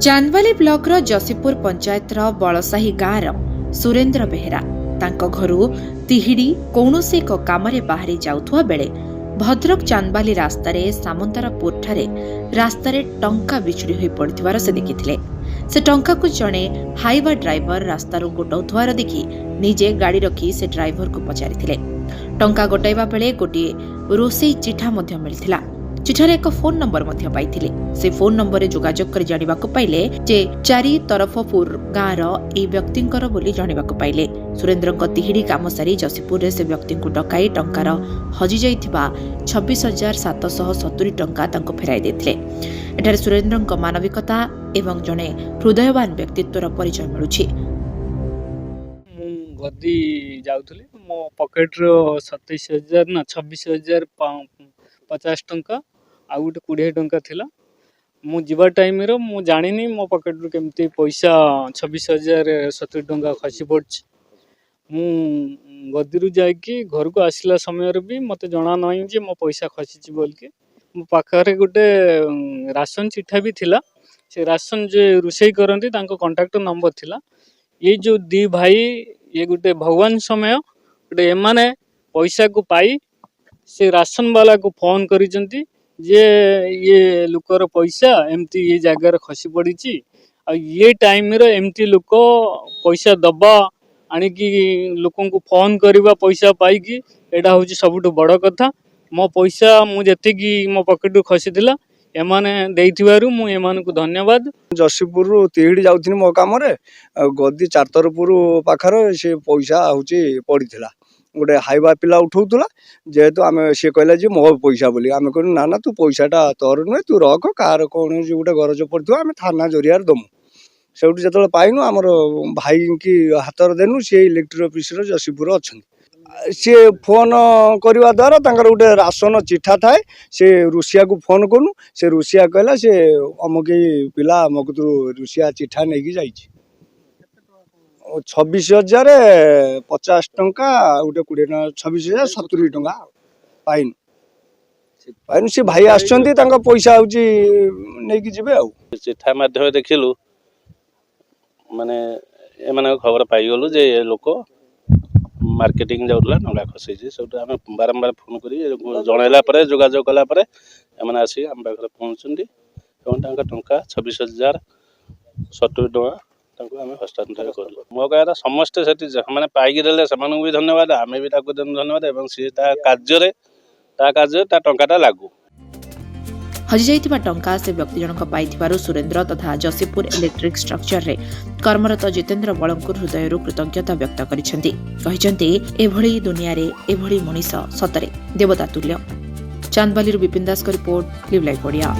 Chandbali blocker Jasipur पंचायतर balushahi गाँवर Surendra Behera तांको घरू तिहिडी कौनसी एक कामरे बाहरी जाउथुवा बेले भद्रक चांदबाली रास्तारे सामंतरापुर ठारे रास्तारे टंका बिछुड़ी होई पड़िथिवार से देखिथिले। से टंका को जणे हाईवा ड्राइवर रास्तारू गोटाउथुवार देखि निजे गाड़ी रखी से ड्राइवर को पचारिथिले। टंका गोटाइबा बेले गोटे रोसई चिठा मध्य मिलिथिला। चिठारे एक फोन नंबर मध्य पाइथिले। से फोन नंबर रे जोगाजोग कर जानिबाको पाइले जे चारि तरफपुर गाँवर ए व्यक्तिंकर बोली जानिबाको पाइले। सुरेंद्रଙ୍କ तिहिडी काम सारी जसीपुर रे से व्यक्ति को डकाई टंकार हजि जाइथिबा 26,770 टंका तांको फेराई देथिले। एठारे सुरेंद्रଙ୍କ मानविकता एवं जणे हृदयवान व्यक्तित्वर परिचय मिलुछि। गद्दी जाउथली मो पॉकेट रो 27,000 ना 26,050 टंका आ गोटे 20 टंका थिला। मु जीवा टाइम रो मु जानिनी मो पॉकेट रो केमती पैसा 26,070 टंका खसी पड़छ। मु गद्दी जाकि घर को आसला समय भी मते जना नहीं जे मो पैसा खसी बोल के मो पाखरे गोटे राशन चिठा भी थिला। से राशन जे रुसई करंती तांको कांटेक्ट नंबर थिला। ये जो दी भाई ये गोटे भगवान समय गोटे एमाने पैसा को पाई से राशन वाला को फोन करिसंती जे ये लुकर पैसा एमती ये जगह खसी पड़ी आ ये टाइम रे एमती लोक पैसा दबा आनी कि लोकों को फोन करवा पैसा पाई कि एटा होची सबुठ बड़ कथा। मो पैसा मु जेतिकी मो पॉकेट खसी थिला एमाने देइथिबारु मु एमान को धन्यवाद। जसीपुर तिहिडी जाउथिनी मो काम रे गद्दी चारतरपुर पाखर से पैसा होची पड़ीथिला। गोटे हाईवा पिला उठाउला जेहेतु आम सी कहला जे मो पैसा बोली आम कह ना ना तू पैसाटा तोर नुहे तू रख कार कौन गोटे गरज पड़ो आम थाना जरिया दमु। से जो पाइनु आमर भाई की हाथ देनु सी इलेक्ट्रिक ऑफिस जसीपुर अच्छा सी फोन करवा द्वारा गोटे राशन चिठा थाए से रुषिया को फोन करूँ से रुषिया कहला से अमुक पिला अमुक तू रुषिया चिठा नहीं जा 26,050 टंका गोटे 26,070 टंका पाइन पाइन से भाई आसछंती तांका पैसा होची नेकी जिबे आ चिठा माध्यम देखिलु माने एमान खबर पाई गलु जे लोक मार्केटिंग जाउला नंगा खसी जे सब आम बारंबार फोन करी जणैला परे जोगाजोग कला परे एमान आसी हम पाखरे पहुंचंदी एवं टंका 26,070 टंका तांको आम हस्तांतर करलु। मो कहता समस्त सेठी माने पाइकी देले समान भी धन्यवाद आमे भी ताको धन्यवाद एवं सी ता कार्य ता टंकाटा लागू हजि जाइथिबा टंका से व्यक्ति जनक पाइथिबारु सुरेंद्र तथा जसीपुर इलेक्ट्रिक स्ट्रक्चर रे कर्मरत जितेंद्र बलंकुर हृदयरु कृतज्ञता व्यक्त करिसेंती। कहिसेंती एभଳି दुनिया रे एभଳି मनीष सतरे देवता तुल्य। चांदबाली विपिन दास को रिपोर्ट लिव लाइव ओडिया।